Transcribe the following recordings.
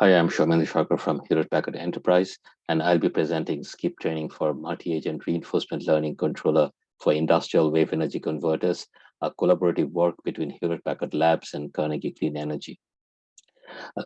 Hi, I'm Soumyendu from Hewlett Packard Enterprise, and I'll be presenting skip training for multi-agent reinforcement learning controller for industrial wave energy converters, a collaborative work between Hewlett Packard Labs and Carnegie Clean Energy.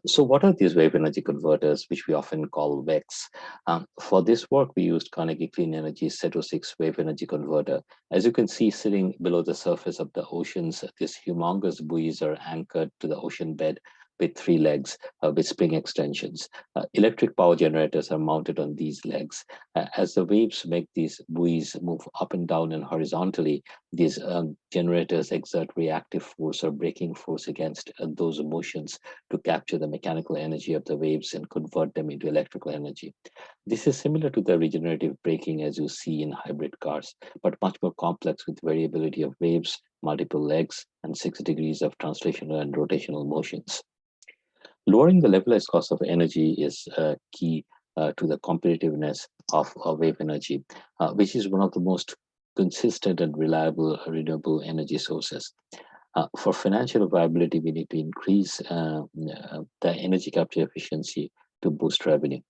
So what are these wave energy converters, which we often call WECs? For this work, we used Carnegie Clean Energy CETO6 wave energy converter. As you can see, sitting below the surface of the oceans, these humongous buoys are anchored to the ocean bed with three legs with spring extensions. Electric power generators are mounted on these legs. As the waves make these buoys move up and down and horizontally, these generators exert reactive force or braking force against those motions to capture the mechanical energy of the waves and convert them into electrical energy. This is similar to the regenerative braking as you see in hybrid cars, but much more complex with variability of waves, multiple legs, and 6 degrees of translational and rotational motions. Lowering the levelized cost of energy is key to the competitiveness of wave energy, which is one of the most consistent and reliable renewable energy sources. For financial viability, we need to increase the energy capture efficiency to boost revenue.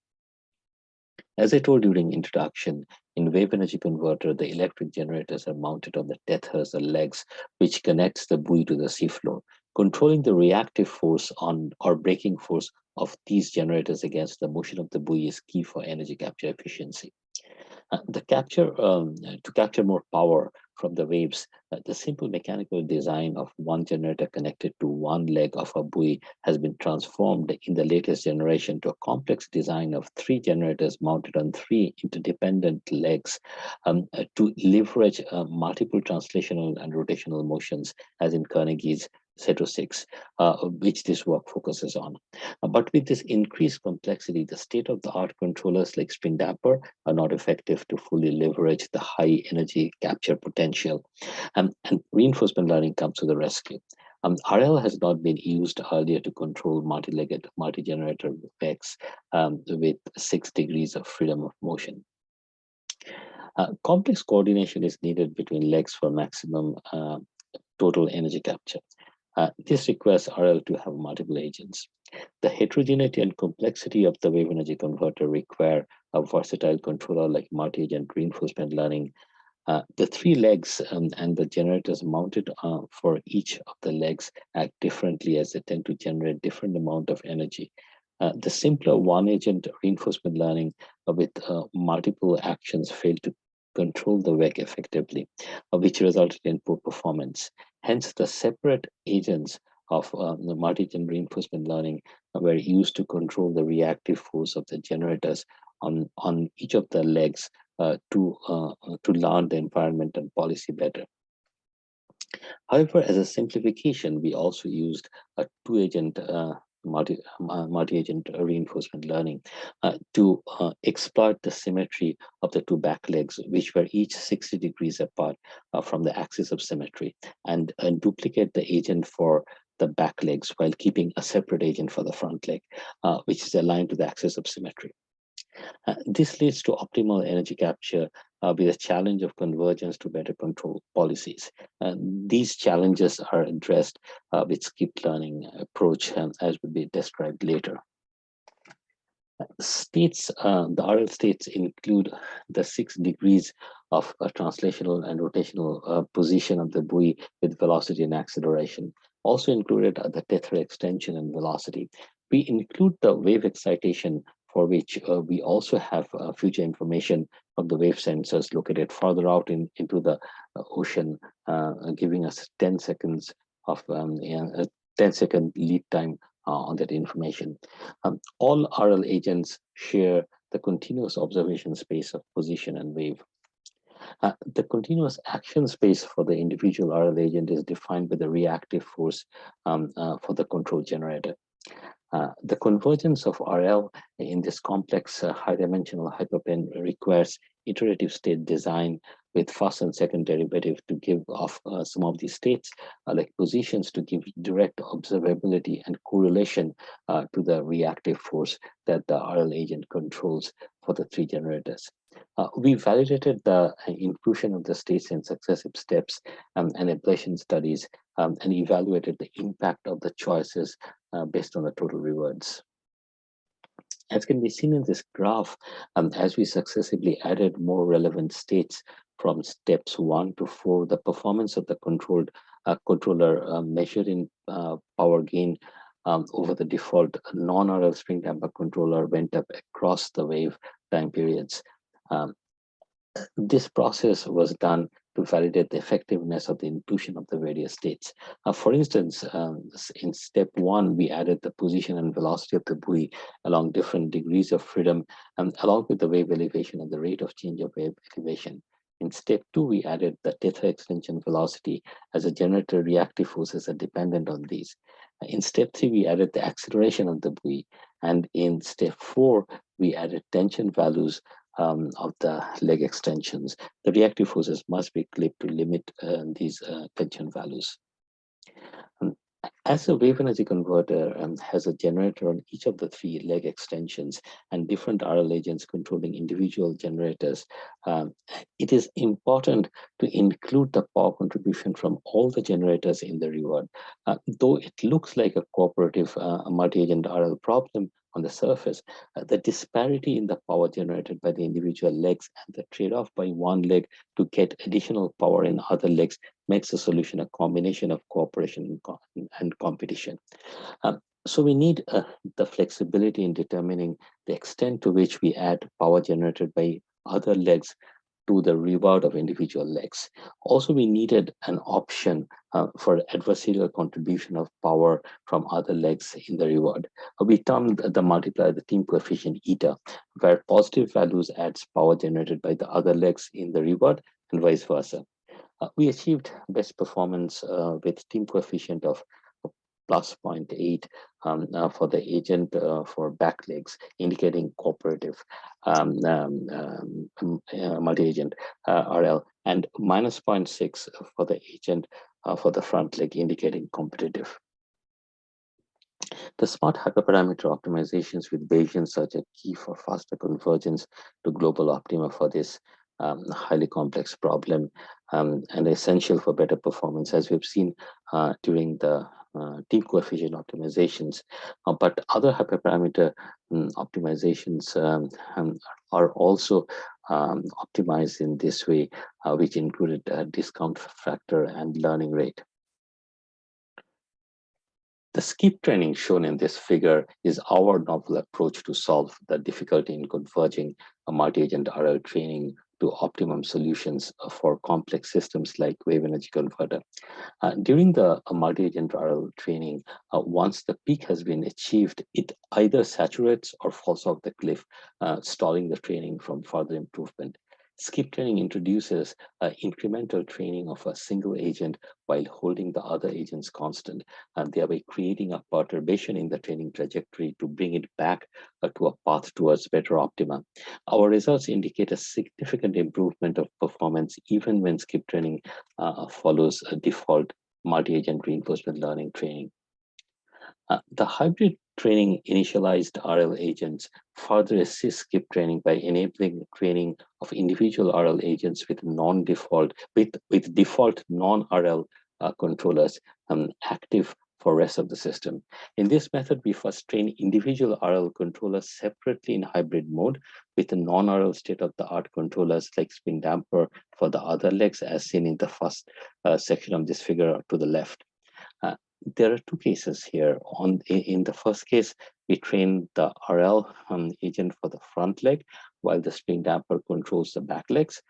As I told during introduction, in wave energy converter, the electric generators are mounted on the tethers or legs, which connects the buoy to the seafloor. Controlling the reactive force on or braking force of these generators against the motion of the buoy is key for energy capture efficiency. To capture more power from the waves, the simple mechanical design of one generator connected to one leg of a buoy has been transformed in the latest generation to a complex design of three generators mounted on three interdependent legs to leverage multiple translational and rotational motions, as in Carnegie's CETO6, which this work focuses on. But with this increased complexity, the state-of-the-art controllers like spin damper are not effective to fully leverage the high energy capture potential. And reinforcement learning comes to the rescue. RL has not been used earlier to control multi-legged, multi-generator effects with 6 degrees of freedom of motion. Complex coordination is needed between legs for maximum total energy capture. This requires RL to have multiple agents. The heterogeneity and complexity of the wave energy converter require a versatile controller like multi-agent reinforcement learning. The three legs and the generators mounted for each of the legs act differently as they tend to generate different amount of energy. The simpler one-agent reinforcement learning with multiple actions failed to control the WEC effectively, which resulted in poor performance. Hence, the separate agents of the multi-agent reinforcement learning were used to control the reactive force of the generators on each of the legs to learn the environment and policy better. However, as a simplification, we also used a two-agent multi-agent reinforcement learning to exploit the symmetry of the two back legs, which were each 60 degrees apart from the axis of symmetry, and duplicate the agent for the back legs while keeping a separate agent for the front leg, which is aligned to the axis of symmetry. This leads to optimal energy capture with a challenge of convergence to better control policies. These challenges are addressed with skipped learning approach, as will be described later. The RL states include the 6 degrees of translational and rotational position of the buoy with velocity and acceleration. Also included are the tether extension and velocity. We include the wave excitation, for which we also have future information of the wave sensors located further out into the ocean, giving us 10 seconds of a 10-second lead time on that information. All RL agents share the continuous observation space of position and wave. The continuous action space for the individual RL agent is defined by the reactive force for the control generator. The convergence of RL in this complex high-dimensional hyperplane requires iterative state design with first and second derivative to give off some of these states, like positions, to give direct observability and correlation to the reactive force that the RL agent controls for the three generators. We validated the inclusion of the states in successive steps and ablation studies and evaluated the impact of the choices based on the total rewards. As can be seen in this graph, as we successively added more relevant states from steps 1 to 4, the performance of the controller measured in power gain over the default non-RL spring damper controller went up across the wave time periods. Um, this process was done to validate the effectiveness of the inclusion of the various states. For instance, in step 1, we added the position and velocity of the buoy along different degrees of freedom, along with the wave elevation and the rate of change of wave elevation. In step 2, we added the tether extension velocity as a generator reactive forces are dependent on these. In step 3, we added the acceleration of the buoy. And in step 4, we added tension values of the leg extensions. The reactive forces must be clipped to limit these tension values. As a wave energy converter has a generator on each of the 3 leg extensions and different RL agents controlling individual generators, it is important to include the power contribution from all the generators in the reward. Though it looks like a cooperative multi-agent RL problem on the surface, the disparity in the power generated by the individual legs and the trade-off by one leg to get additional power in other legs makes the solution a combination of cooperation and competition. So we need the flexibility in determining the extent to which we add power generated by other legs to the reward of individual legs. Also, we needed an option for adversarial contribution of power from other legs in the reward. We termed the multiplier the team coefficient eta, where positive values adds power generated by the other legs in the reward and vice versa. We achieved best performance with team coefficient of plus 0.8 for the agent for back legs, indicating cooperative multi-agent RL, and minus 0.6 for the agent for the front leg, indicating competitive. The smart hyperparameter optimizations with Bayesians are a key for faster convergence to global optima for this highly complex problem and essential for better performance, as we've seen during the team coefficient optimizations. But other hyperparameter optimizations are also optimized in this way, which included discount factor and learning rate. The skip training shown in this figure is our novel approach to solve the difficulty in converging a multi-agent RL training to optimum solutions for complex systems like wave energy converter. During the multi-agent RL training, once the peak has been achieved, it either saturates or falls off the cliff, stalling the training from further improvement. Skip training introduces incremental training of a single agent while holding the other agents constant, and thereby creating a perturbation in the training trajectory to bring it back to a path towards better optima. Our results indicate a significant improvement of performance even when skip training follows a default multi-agent reinforcement learning training. The hybrid training initialized RL agents further assist skip training by enabling training of individual RL agents with default non-RL controllers active for rest of the system. In this method, we first train individual RL controllers separately in hybrid mode with the non-RL state-of-the-art controllers like spin damper for the other legs, as seen in the first section of this figure to the left. There are two cases here. In the first case, we train the RL agent for the front leg, while the spring damper controls the back legs.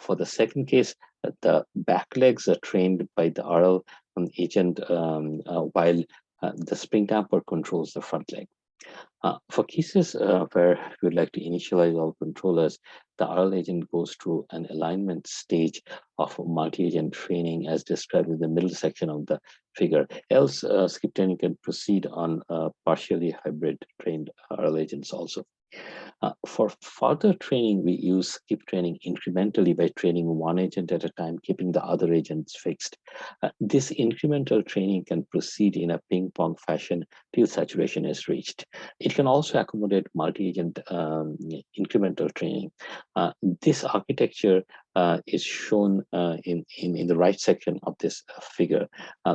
For the second case, the back legs are trained by the RL agent, while the spring damper controls the front leg. For cases where we would like to initialize all controllers, the RL agent goes through an alignment stage of multi-agent training as described in the middle section of the figure. Else, skip training can proceed on partially hybrid trained RL agents also. For further training, we use skip training incrementally by training one agent at a time, keeping the other agents fixed. This incremental training can proceed in a ping-pong fashion till saturation is reached. It can also accommodate multi-agent incremental training. This architecture is shown in the right section of this figure.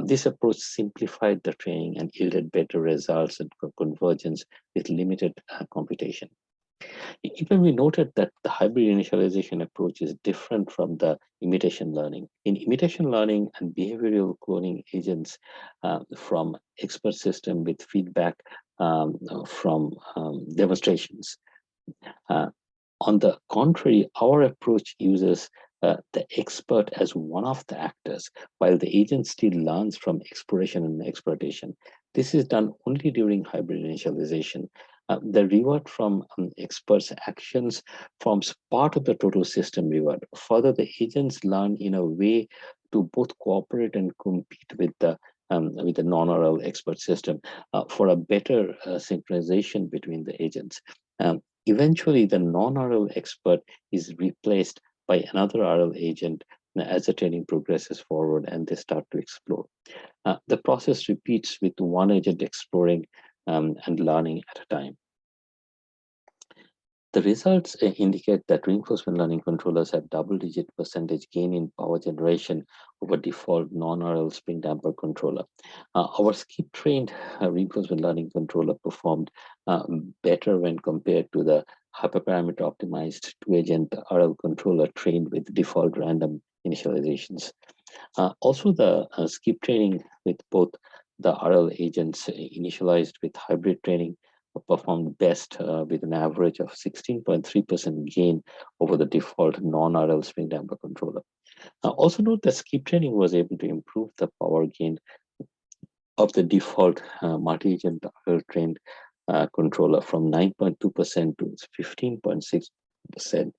This approach simplified the training and yielded better results and convergence with limited computation. It can be noted that the hybrid initialization approach is different from the imitation learning. In imitation learning and behavioral cloning agents from expert system with feedback from demonstrations. On the contrary, our approach uses the expert as one of the actors, while the agent still learns from exploration and exploitation. This is done only during hybrid initialization. The reward from experts' actions forms part of the total system reward. Further, the agents learn in a way to both cooperate and compete with the non-oral expert system for a better synchronization between the agents. Eventually, the non-oral expert is replaced by another oral agent as the training progresses forward and they start to explore. The process repeats with one agent exploring and learning at a time. The results indicate that reinforcement learning controllers have double-digit percentage gain in power generation over default non-oral spring damper controller. Our skip-trained reinforcement learning controller performed better when compared to the hyperparameter optimized two-agent oral controller trained with default random initializations. Also, the skip training with both the oral agents initialized with hybrid training performed best with an average of 16.3% gain over the default non-RL spring damper controller. Also note that skip training was able to improve the power gain of the default multi-agent RL trained controller from 9.2% to 15.6%,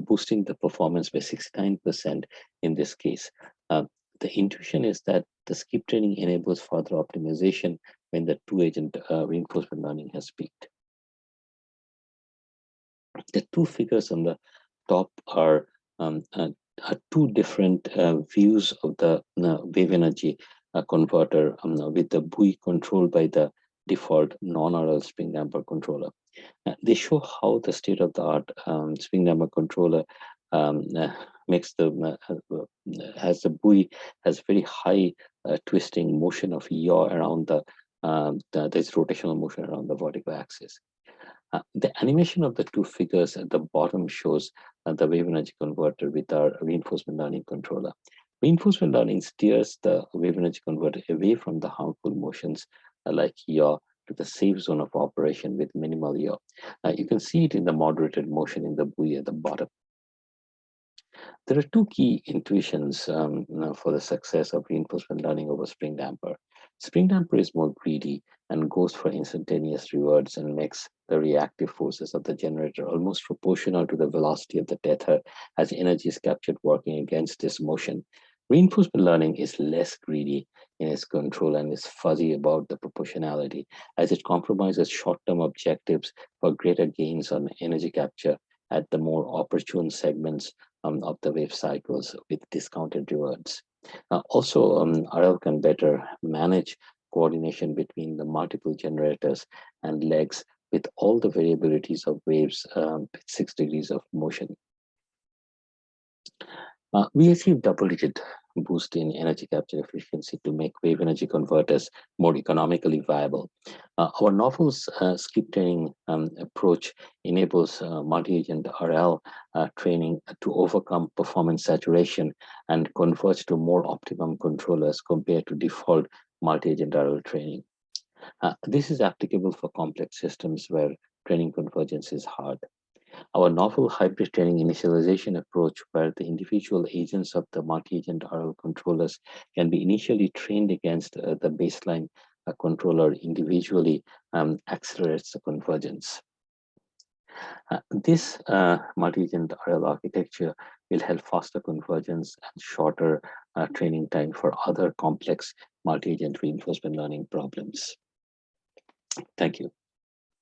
boosting the performance by 69% in this case. The intuition is that the skip training enables further optimization when the two-agent reinforcement learning has peaked. The two figures on the top are two different views of the wave energy converter with the buoy controlled by the default non-RL spring damper controller. They show how the state-of-the-art spring damper controller makes the has the buoy has very high twisting motion of yaw around this rotational motion around the vertical axis. The animation of the two figures at the bottom shows the wave energy converter with our reinforcement learning controller. Reinforcement learning steers the wave energy converter away from the harmful motions like yaw to the safe zone of operation with minimal yaw. You can see it in the moderated motion in the buoy at the bottom. There are two key intuitions for the success of reinforcement learning over spring damper. Spring damper is more greedy and goes for instantaneous rewards and makes the reactive forces of the generator almost proportional to the velocity of the tether as energy is captured working against this motion. Reinforcement learning is less greedy in its control and is fuzzy about the proportionality as it compromises short-term objectives for greater gains on energy capture at the more opportune segments of the wave cycles with discounted rewards. Also, RL can better manage coordination between the multiple generators and legs with all the variabilities of waves with 6 degrees of motion. We achieved double-digit boost in energy capture efficiency to make wave energy converters more economically viable. Our novel skip training approach enables multi-agent RL training to overcome performance saturation and converge to more optimum controllers compared to default multi-agent RL training. This is applicable for complex systems where training convergence is hard. Our novel hybrid training initialization approach, where the individual agents of the multi-agent RL controllers can be initially trained against the baseline controller individually, accelerates the convergence. This multi-agent RL architecture will help faster convergence and shorter training time for other complex multi-agent reinforcement learning problems. Thank you.